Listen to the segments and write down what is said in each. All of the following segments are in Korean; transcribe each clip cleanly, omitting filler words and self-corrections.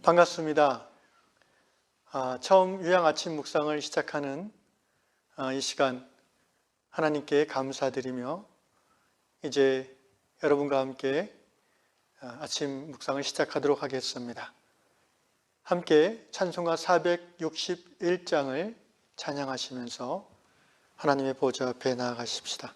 반갑습니다. 처음 유양 아침 묵상을 시작하는 이 시간 하나님께 감사드리며 이제 여러분과 함께 아침 묵상을 시작하도록 하겠습니다. 함께 찬송가 461장을 찬양하시면서 하나님의 보좌 앞에 나아가십시다.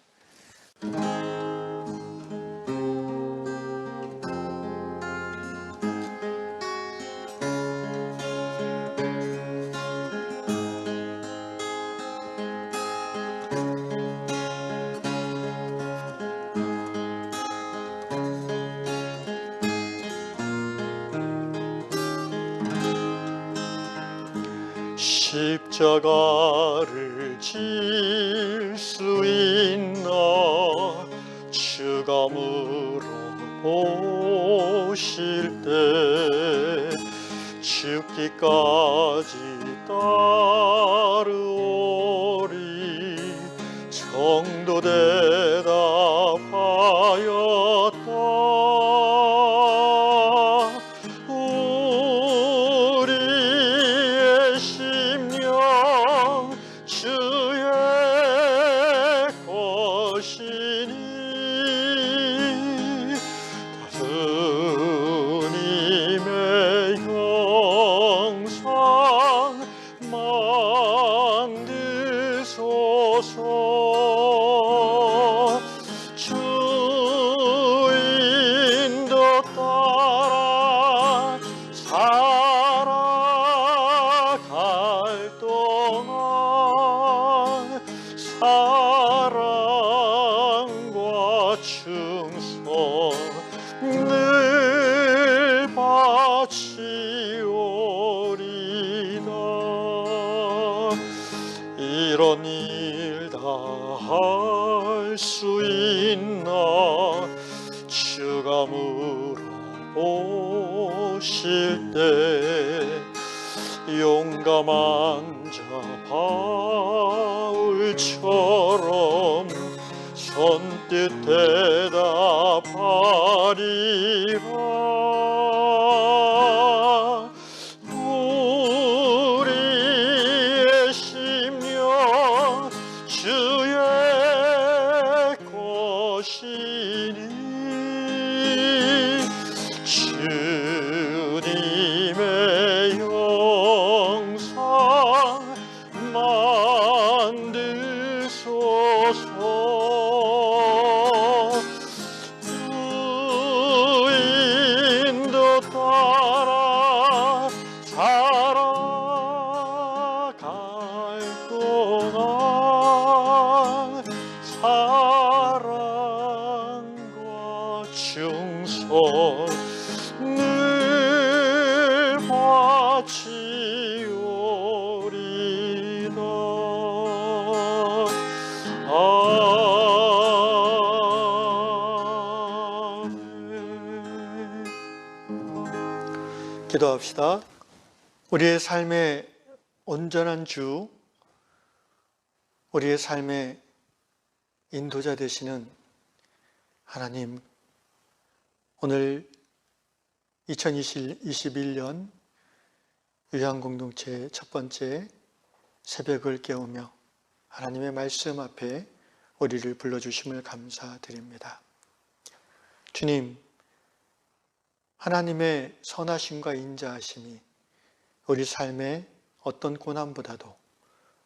십자가를 질 수 있나 주가 물어보실 때 죽기까지 따르오리 정도 대답하였다. 이런 일 다 할 수 있나 주가 물어보실 때 용감한 자 바울처럼 선뜻 대답하리라. 주님의 영상 만드소서. 주인도 따라 살아갈 동안 사랑과 충성 늘 바치오리다. 아멘. 기도합시다. 우리의 삶의 온전한 주, 우리의 삶의 인도자 되시는 하나님, 오늘 2021년 유양공동체 첫 번째 새벽을 깨우며 하나님의 말씀 앞에 우리를 불러주심을 감사드립니다. 주님, 하나님의 선하심과 인자하심이 우리 삶의 어떤 고난보다도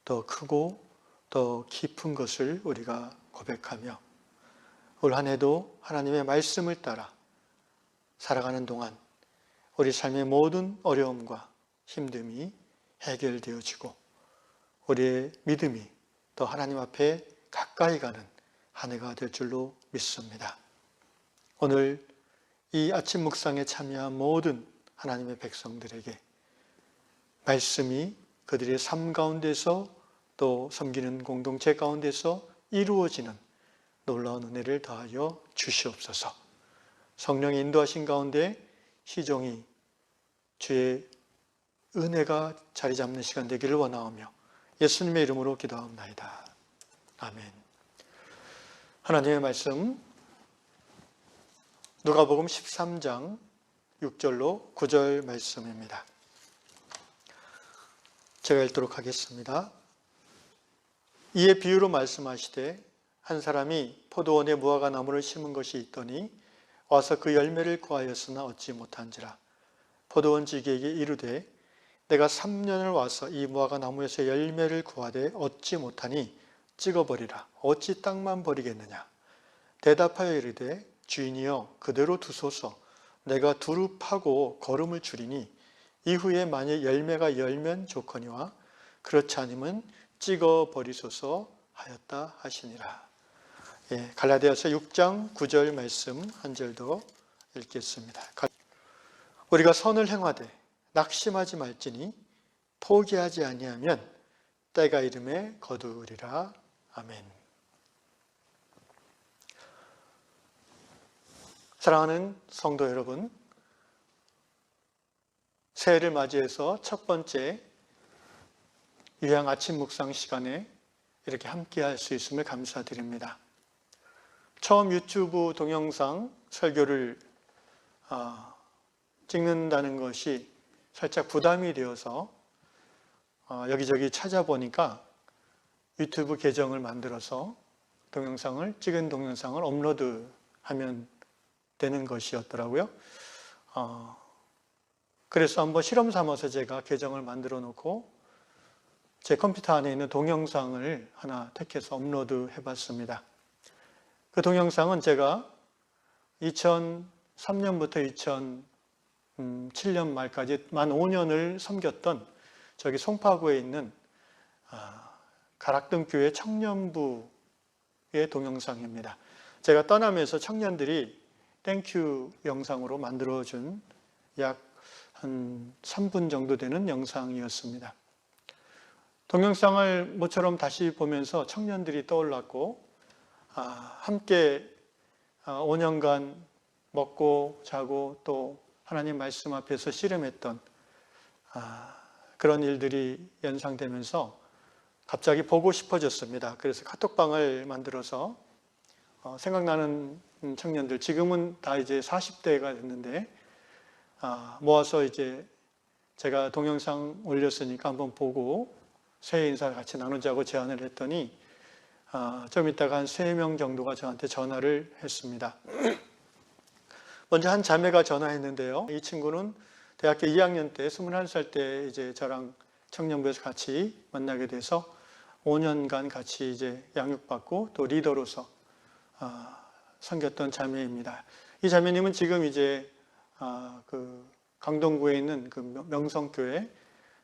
더 크고 더 깊은 것을 우리가 고백하며 올 한 해도 하나님의 말씀을 따라 살아가는 동안 우리 삶의 모든 어려움과 힘듦이 해결되어지고 우리의 믿음이 더 하나님 앞에 가까이 가는 한 해가 될 줄로 믿습니다. 오늘 이 아침 묵상에 참여한 모든 하나님의 백성들에게 말씀이 그들의 삶 가운데서 또 섬기는 공동체 가운데서 이루어지는 놀라운 은혜를 더하여 주시옵소서. 성령의 인도하신 가운데 시종이 주의 은혜가 자리 잡는 시간 되기를 원하오며 예수님의 이름으로 기도하옵나이다. 아멘. 하나님의 말씀 누가복음 13장 6절로 9절 말씀입니다. 제가 읽도록 하겠습니다. 이에 비유로 말씀하시되 한 사람이 포도원에 무화과 나무를 심은 것이 있더니 와서 그 열매를 구하였으나 얻지 못한지라. 포도원 지기에게 이르되 내가 3년을 와서 이 무화과 나무에서 열매를 구하되 얻지 못하니 찍어버리라. 어찌 땅만 버리겠느냐. 대답하여 이르되 주인이여 그대로 두소서. 내가 두루 파고 거름을 줄이니 이후에 만일 열매가 열면 좋거니와 그렇지 않으면 찍어버리소서 하였다 하시니라. 갈라디아서 6장 9절 말씀 한 절 더 읽겠습니다. 우리가 선을 행하되 낙심하지 말지니 포기하지 아니하면 때가 이름에 거두리라. 아멘. 사랑하는 성도 여러분, 새해를 맞이해서 첫 번째 유양 아침 묵상 시간에 이렇게 함께 할 수 있음을 감사드립니다. 처음 유튜브 동영상 설교를 찍는다는 것이 살짝 부담이 되어서 여기저기 찾아보니까 유튜브 계정을 만들어서 찍은 동영상을 업로드하면 되는 것이었더라고요. 그래서 한번 실험 삼아서 제가 계정을 만들어 놓고 제 컴퓨터 안에 있는 동영상을 하나 택해서 업로드 해봤습니다. 그 동영상은 제가 2003년부터 2007년 말까지 만 5년을 섬겼던 저기 송파구에 있는 가락등교회 청년부의 동영상입니다. 제가 떠나면서 청년들이 땡큐 영상으로 만들어준 약 한 3분 정도 되는 영상이었습니다. 동영상을 모처럼 다시 보면서 청년들이 떠올랐고 함께 5년간 먹고 자고 또 하나님 말씀 앞에서 씨름했던 그런 일들이 연상되면서 갑자기 보고 싶어졌습니다. 그래서 카톡방을 만들어서 생각나는 청년들, 지금은 다 이제 40대가 됐는데 모아서 이제 제가 동영상 올렸으니까 한번 보고 새해 인사를 같이 나누자고 제안을 했더니 좀 있다가 한 3명 정도가 저한테 전화를 했습니다. 먼저 한 자매가 전화했는데요. 이 친구는 대학교 2학년 때 21살 때 이제 저랑 청년부에서 같이 만나게 돼서 5년간 같이 이제 양육받고 또 리더로서 섬겼던 자매입니다. 이 자매님은 지금 이제 그 강동구에 있는 그 명성교회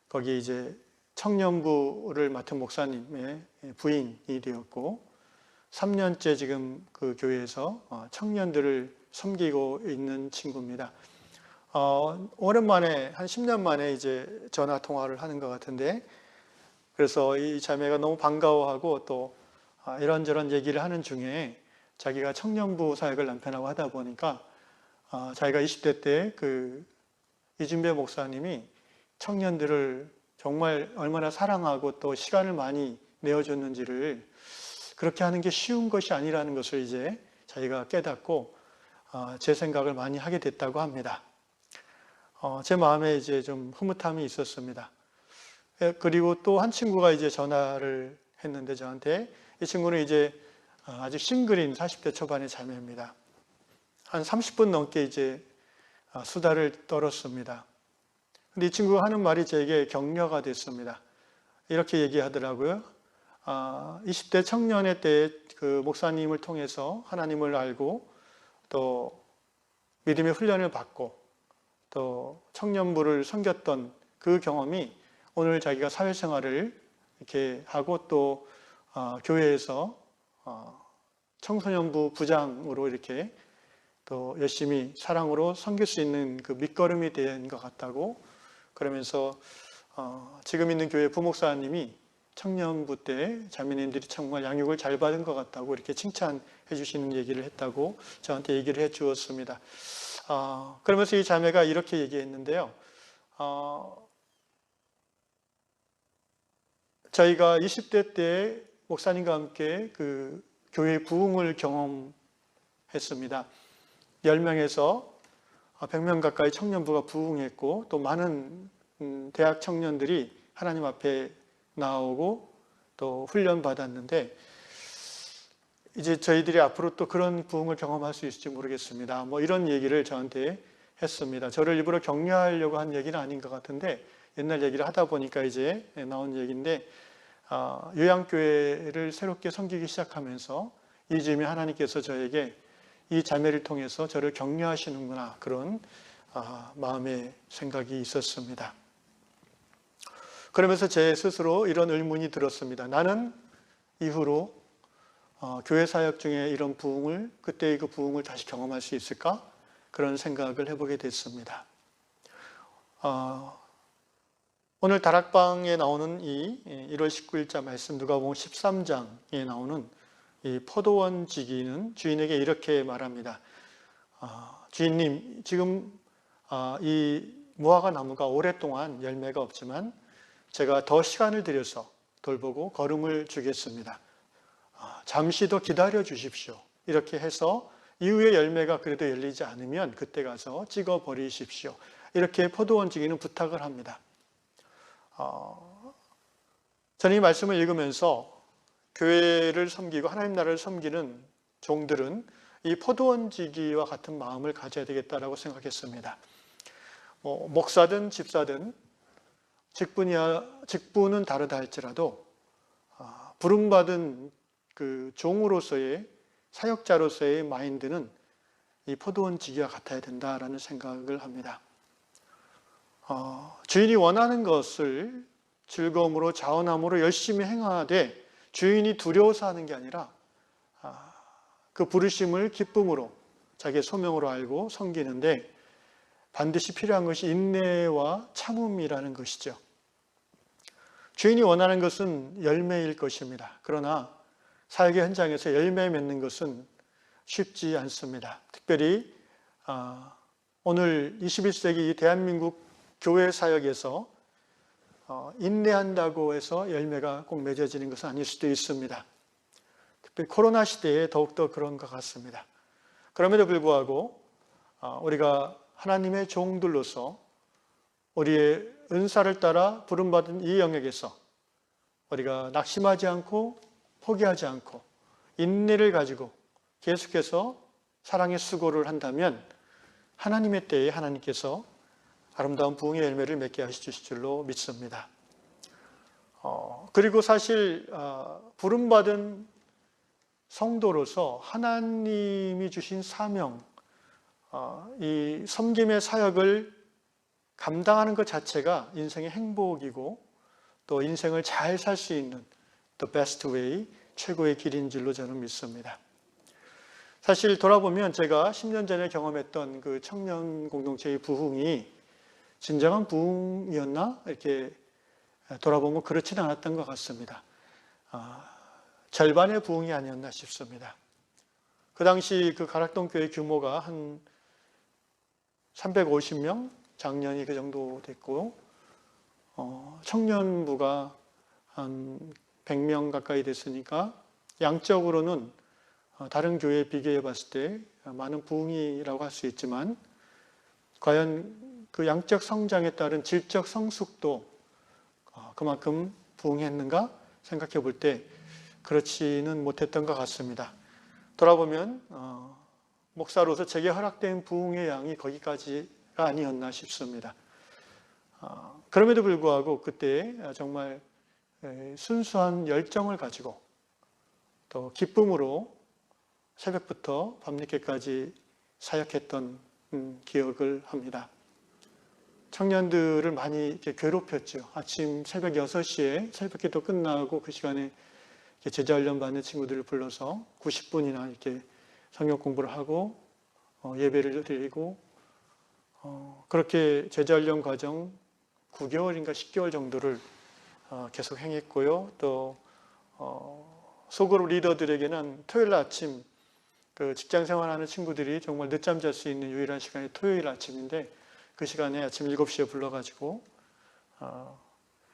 거기 이제 청년부를 맡은 목사님의 부인이 되었고 3년째 지금 그 교회에서 청년들을 섬기고 있는 친구입니다. 오랜만에 한 10년 만에 이제 전화 통화를 하는 것 같은데 그래서 이 자매가 너무 반가워하고 또 이런저런 얘기를 하는 중에 자기가 청년부 사역을 남편하고 하다 보니까 자기가 20대 때 그 이준배 목사님이 청년들을 정말 얼마나 사랑하고 또 시간을 많이 내어줬는지를 그렇게 하는 게 쉬운 것이 아니라는 것을 이제 자기가 깨닫고 제 생각을 많이 하게 됐다고 합니다. 제 마음에 이제 좀 흐뭇함이 있었습니다. 그리고 또 한 친구가 이제 전화를 했는데 저한테 이 친구는 이제 아직 싱글인 40대 초반의 자매입니다. 한 30분 넘게 이제 수다를 떨었습니다. 근데 이 친구가 하는 말이 제게 격려가 됐습니다. 이렇게 얘기하더라고요. 20대 청년의 때 그 목사님을 통해서 하나님을 알고 또 믿음의 훈련을 받고 또 청년부를 섬겼던 그 경험이 오늘 자기가 사회생활을 이렇게 하고 또 교회에서 청소년부 부장으로 이렇게 또 열심히 사랑으로 섬길 수 있는 그 밑거름이 된 것 같다고 그러면서 지금 있는 교회 부목사님이 청년부 때 자매님들이 정말 양육을 잘 받은 것 같다고 이렇게 칭찬해 주시는 얘기를 했다고 저한테 얘기를 해 주었습니다. 그러면서 이 자매가 이렇게 얘기했는데요. 저희가 20대 때 목사님과 함께 그 교회 부흥을 경험했습니다. 10명에서 100명 가까이 청년부가 부흥했고 또 많은 대학 청년들이 하나님 앞에 나오고 또 훈련 받았는데 이제 저희들이 앞으로 또 그런 부흥을 경험할 수 있을지 모르겠습니다. 뭐 이런 얘기를 저한테 했습니다. 저를 일부러 격려하려고 한 얘기는 아닌 것 같은데 옛날 얘기를 하다 보니까 이제 나온 얘기인데 요양교회를 새롭게 섬기기 시작하면서 이즈음에 하나님께서 저에게 이 자매를 통해서 저를 격려하시는구나 그런 마음의 생각이 있었습니다. 그러면서 제 스스로 이런 의문이 들었습니다. 나는 이후로 교회 사역 중에 이런 부흥을 그때의 그 부흥을 다시 경험할 수 있을까? 그런 생각을 해보게 됐습니다. 오늘 다락방에 나오는 이 1월 19일자 말씀 누가복음 13장에 나오는 이 포도원 지기는 주인에게 이렇게 말합니다. 주인님, 지금 이 무화과 나무가 오랫동안 열매가 없지만 제가 더 시간을 들여서 돌보고 거름을 주겠습니다. 잠시 더 기다려 주십시오. 이렇게 해서 이후에 열매가 그래도 열리지 않으면 그때 가서 찍어 버리십시오. 이렇게 포도원 지기는 부탁을 합니다. 저는 이 말씀을 읽으면서 교회를 섬기고 하나님 나라를 섬기는 종들은 이 포도원 지기와 같은 마음을 가져야 되겠다라고 생각했습니다. 목사든 집사든 직분은 다르다 할지라도 부름받은 그 종으로서의 사역자로서의 마인드는 이 포도원 지기와 같아야 된다라는 생각을 합니다. 주인이 원하는 것을 즐거움으로 자원함으로 열심히 행하되 주인이 두려워서 하는 게 아니라 그 부르심을 기쁨으로 자기의 소명으로 알고 섬기는데 반드시 필요한 것이 인내와 참음이라는 것이죠. 주인이 원하는 것은 열매일 것입니다. 그러나 사역의 현장에서 열매 맺는 것은 쉽지 않습니다. 특별히 오늘 21세기 대한민국 교회 사역에서 인내한다고 해서 열매가 꼭 맺어지는 것은 아닐 수도 있습니다. 특별히 코로나 시대에 더욱더 그런 것 같습니다. 그럼에도 불구하고 우리가 하나님의 종들로서 우리의 은사를 따라 부름받은 이 영역에서 우리가 낙심하지 않고 포기하지 않고 인내를 가지고 계속해서 사랑의 수고를 한다면 하나님의 때에 하나님께서 아름다운 부흥의 열매를 맺게 하실 줄로 믿습니다. 그리고 사실 부름받은 성도로서 하나님이 주신 사명, 이 섬김의 사역을 감당하는 것 자체가 인생의 행복이고 또 인생을 잘 살 수 있는 the best way, 최고의 길인 줄로 저는 믿습니다. 사실 돌아보면 제가 10년 전에 경험했던 그 청년 공동체의 부흥이 진정한 부흥이었나? 이렇게 돌아보면 그렇지는 않았던 것 같습니다. 절반의 부흥이 아니었나 싶습니다. 그 당시 그 가락동 교회 규모가 한 350명? 작년이 그 정도 됐고 청년부가 한 100명 가까이 됐으니까 양적으로는 다른 교회에 비교해 봤을 때 많은 부흥이라고 할 수 있지만 과연 그 양적 성장에 따른 질적 성숙도 그만큼 부흥했는가 생각해 볼 때 그렇지는 못했던 것 같습니다. 돌아보면 목사로서 제게 허락된 부흥의 양이 거기까지가 아니었나 싶습니다. 그럼에도 불구하고 그때 정말 순수한 열정을 가지고 또 기쁨으로 새벽부터 밤늦게까지 사역했던 기억을 합니다. 청년들을 많이 이렇게 괴롭혔죠. 아침 새벽 6시에 새벽기도 끝나고 그 시간에 제자훈련 받는 친구들을 불러서 90분이나 이렇게 성경 공부를 하고 예배를 드리고 그렇게 제자훈련 과정 9개월인가 10개월 정도를 계속 행했고요. 또 소그룹 리더들에게는 토요일 아침 그 직장 생활하는 친구들이 정말 늦잠 잘 수 있는 유일한 시간이 토요일 아침인데 그 시간에 아침 7시에 불러가지고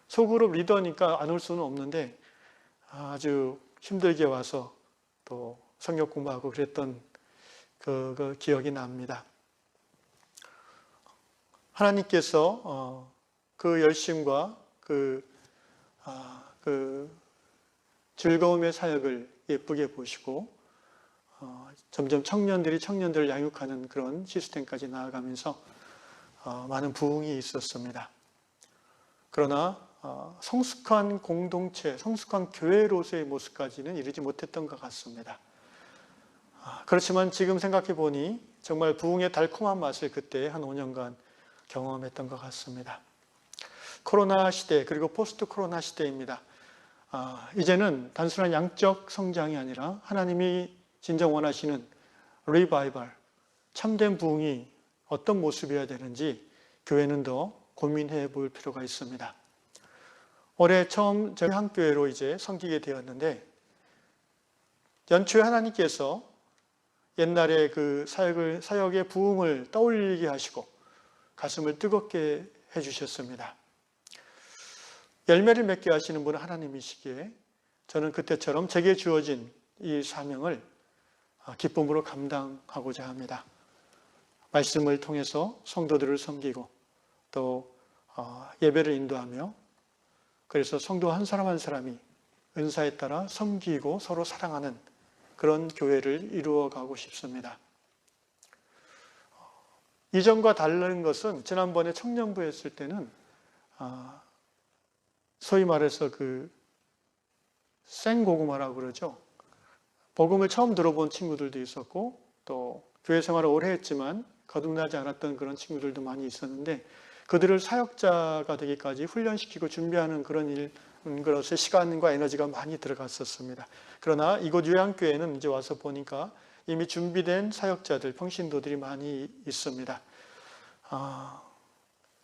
소그룹 리더니까 안 올 수는 없는데 아주 힘들게 와서 또 성경 공부하고 그랬던 그 기억이 납니다. 하나님께서 그 열심과 그 즐거움의 사역을 예쁘게 보시고 점점 청년들을 양육하는 그런 시스템까지 나아가면서 많은 부흥이 있었습니다. 그러나 성숙한 공동체, 성숙한 교회로서의 모습까지는 이르지 못했던 것 같습니다. 그렇지만 지금 생각해 보니 정말 부흥의 달콤한 맛을 그때 한 5년간 경험했던 것 같습니다. 코로나 시대 그리고 포스트 코로나 시대입니다. 이제는 단순한 양적 성장이 아니라 하나님이 진정 원하시는 리바이벌, 참된 부흥이 어떤 모습이어야 되는지 교회는 더 고민해 볼 필요가 있습니다. 올해 처음 저희 한교회로 이제 섬기게 되었는데 연초에 하나님께서 옛날에 그 사역의 부흥을 떠올리게 하시고 가슴을 뜨겁게 해주셨습니다. 열매를 맺게 하시는 분은 하나님이시기에 저는 그때처럼 제게 주어진 이 사명을 기쁨으로 감당하고자 합니다. 말씀을 통해서 성도들을 섬기고 또 예배를 인도하며 그래서 성도 한 사람 한 사람이 은사에 따라 섬기고 서로 사랑하는 그런 교회를 이루어가고 싶습니다. 이전과 다른 것은 지난번에 청년부 했을 때는 소위 말해서 그 생고구마라고 그러죠. 복음을 처음 들어본 친구들도 있었고 또 교회 생활을 오래 했지만 거듭나지 않았던 그런 친구들도 많이 있었는데 그들을 사역자가 되기까지 훈련시키고 준비하는 그런 것에 시간과 에너지가 많이 들어갔었습니다. 그러나 이곳 요양교회는 이제 와서 보니까 이미 준비된 사역자들, 평신도들이 많이 있습니다.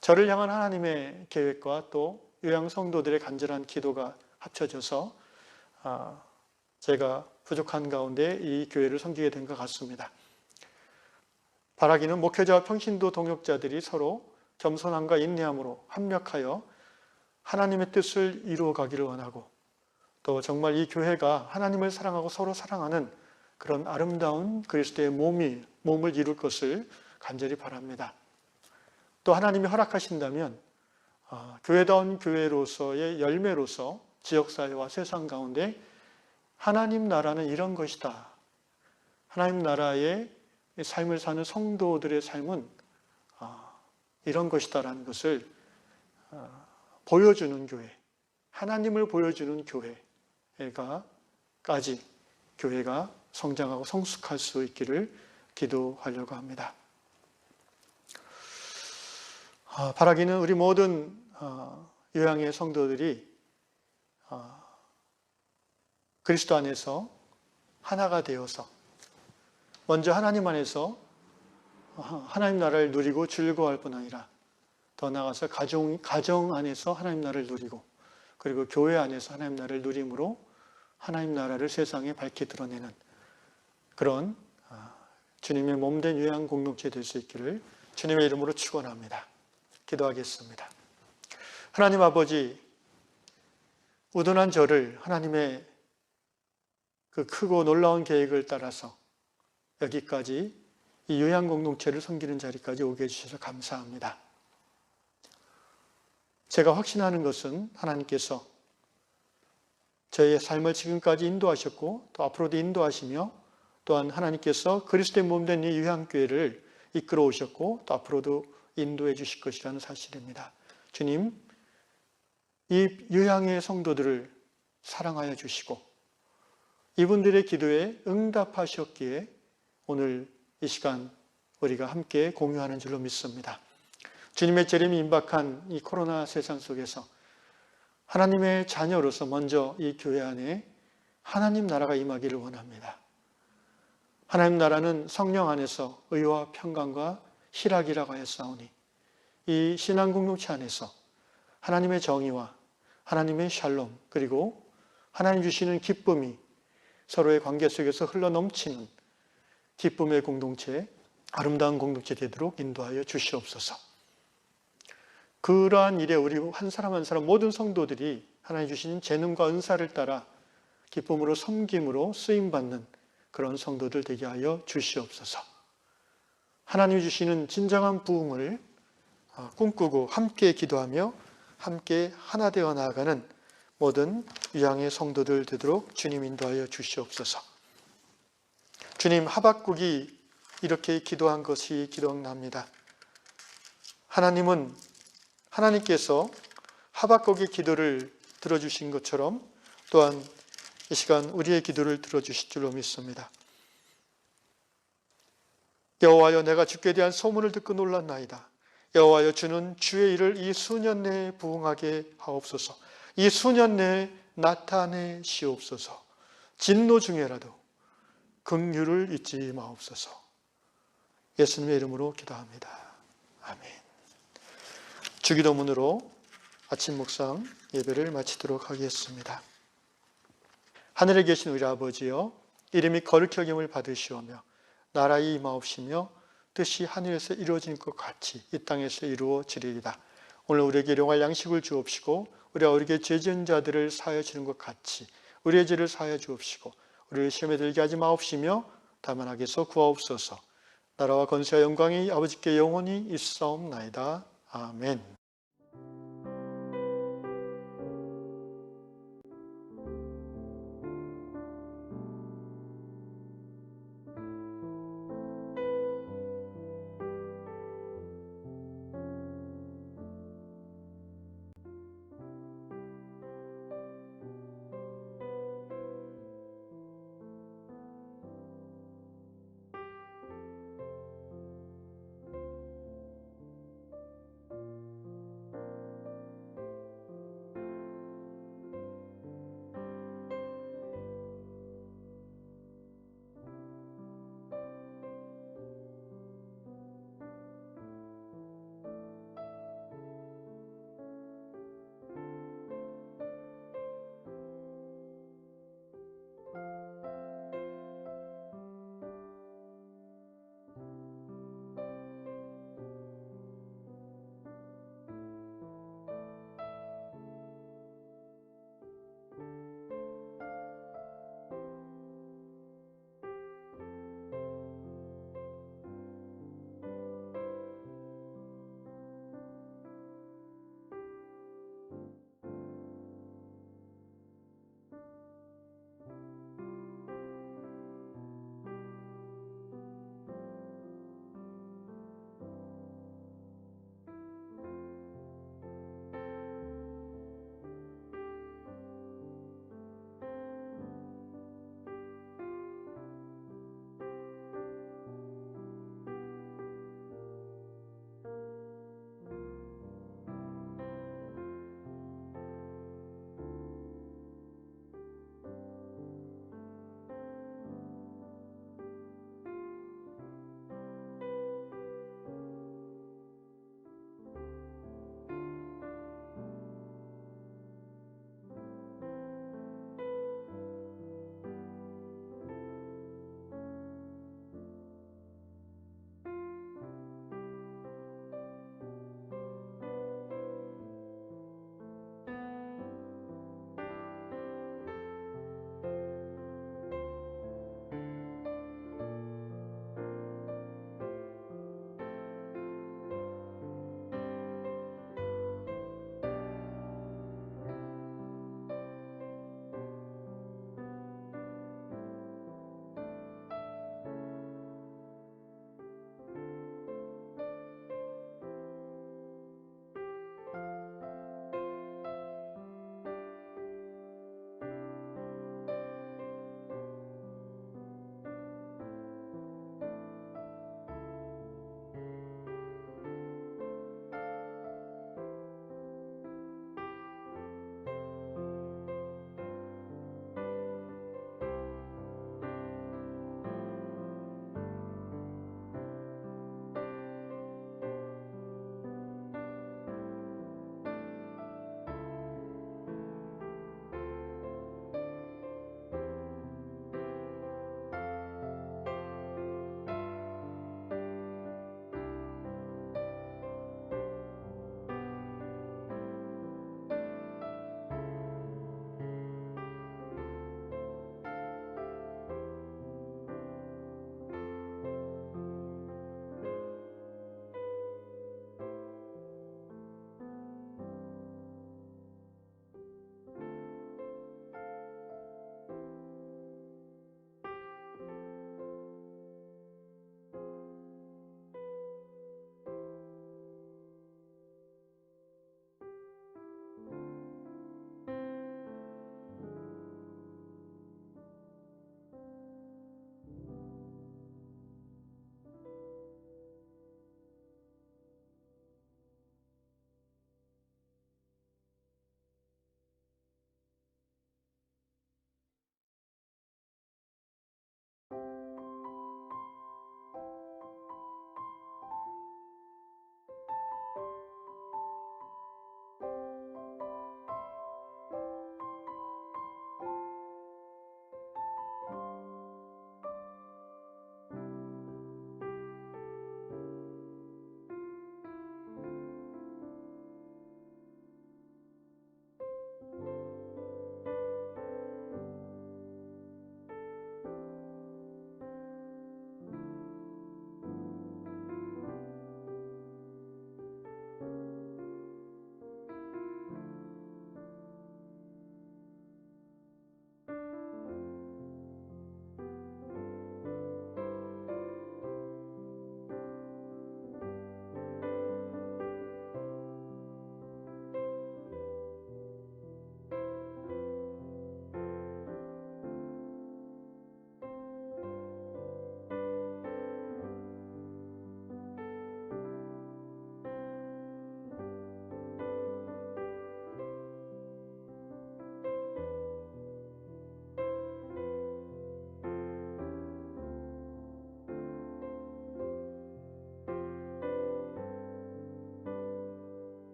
저를 향한 하나님의 계획과 또 요양 성도들의 간절한 기도가 합쳐져서 제가 부족한 가운데 이 교회를 섬기게 된 것 같습니다. 바라기는 목회자와 평신도 동역자들이 서로 겸손함과 인내함으로 합력하여 하나님의 뜻을 이루어가기를 원하고 또 정말 이 교회가 하나님을 사랑하고 서로 사랑하는 그런 아름다운 그리스도의 몸을 이룰 것을 간절히 바랍니다. 또 하나님이 허락하신다면 교회다운 교회로서의 열매로서 지역사회와 세상 가운데 하나님 나라는 이런 것이다. 하나님 나라의 삶을 사는 성도들의 삶은 이런 것이다라는 것을 보여주는 교회, 하나님을 보여주는 교회가 성장하고 성숙할 수 있기를 기도하려고 합니다. 바라기는 우리 모든 요양의 성도들이 그리스도 안에서 하나가 되어서 먼저 하나님 안에서 하나님 나라를 누리고 즐거워할 뿐 아니라 더 나아가서 가정 안에서 하나님 나라를 누리고 그리고 교회 안에서 하나님 나라를 누림으로 하나님 나라를 세상에 밝히 드러내는 그런 주님의 몸된 요양 공동체 될 수 있기를 주님의 이름으로 축원합니다. 기도하겠습니다. 하나님 아버지, 우둔한 저를 하나님의 그 크고 놀라운 계획을 따라서 여기까지 이 요양 공동체를 섬기는 자리까지 오게 해주셔서 감사합니다. 제가 확신하는 것은 하나님께서 저의 삶을 지금까지 인도하셨고 또 앞으로도 인도하시며 또한 하나님께서 그리스도의 몸된 이 요양교회를 이끌어 오셨고 또 앞으로도 인도해 주실 것이라는 사실입니다. 주님, 이 요양의 성도들을 사랑하여 주시고 이분들의 기도에 응답하셨기에 오늘 이 시간 우리가 함께 공유하는 줄로 믿습니다. 주님의 재림이 임박한 이 코로나 세상 속에서 하나님의 자녀로서 먼저 이 교회 안에 하나님 나라가 임하기를 원합니다. 하나님 나라는 성령 안에서 의와 평강과 희락이라고 하였사오니 이 신앙 공동체 안에서 하나님의 정의와 하나님의 샬롬 그리고 하나님 주시는 기쁨이 서로의 관계 속에서 흘러넘치는 기쁨의 공동체, 아름다운 공동체 되도록 인도하여 주시옵소서. 그러한 일에 우리 한 사람 한 사람 모든 성도들이 하나님 주시는 재능과 은사를 따라 기쁨으로 섬김으로 쓰임받는 그런 성도들 되게 하여 주시옵소서. 하나님이 주시는 진정한 부흥을 꿈꾸고 함께 기도하며 함께 하나 되어 나아가는 모든 유양의 성도들 되도록 주님 인도하여 주시옵소서. 주님, 하박국이 이렇게 기도한 것이 기억납니다. 하나님께서 하박국의 기도를 들어주신 것처럼 또한 이 시간 우리의 기도를 들어주실 줄로 믿습니다. 여호와여, 내가 주께 대한 소문을 듣고 놀랐나이다. 여호와여, 주는 주의 일을 이 수년 내에 부응하게 하옵소서. 이 수년 내에 나타내시옵소서. 진노 중에라도 긍휼을 잊지 마옵소서. 예수님의 이름으로 기도합니다. 아멘. 주기도문으로 아침 묵상 예배를 마치도록 하겠습니다. 하늘에 계신 우리 아버지여, 이름이 거룩히 여김을 받으시오며 나라의 임하옵시며 뜻이 하늘에서 이루어진 것 같이 이 땅에서 이루어지리이다. 오늘 우리에게 일용할 양식을 주옵시고 우리가 우리에게 죄 지은 자들을 사하여 주는 것 같이 우리의 죄를 사하여 주옵시고 우리를 시험에 들게 하지 마옵시며 다만 악에서 구하옵소서. 나라와 권세와 영광이 아버지께 영원히 있사옵나이다. 아멘.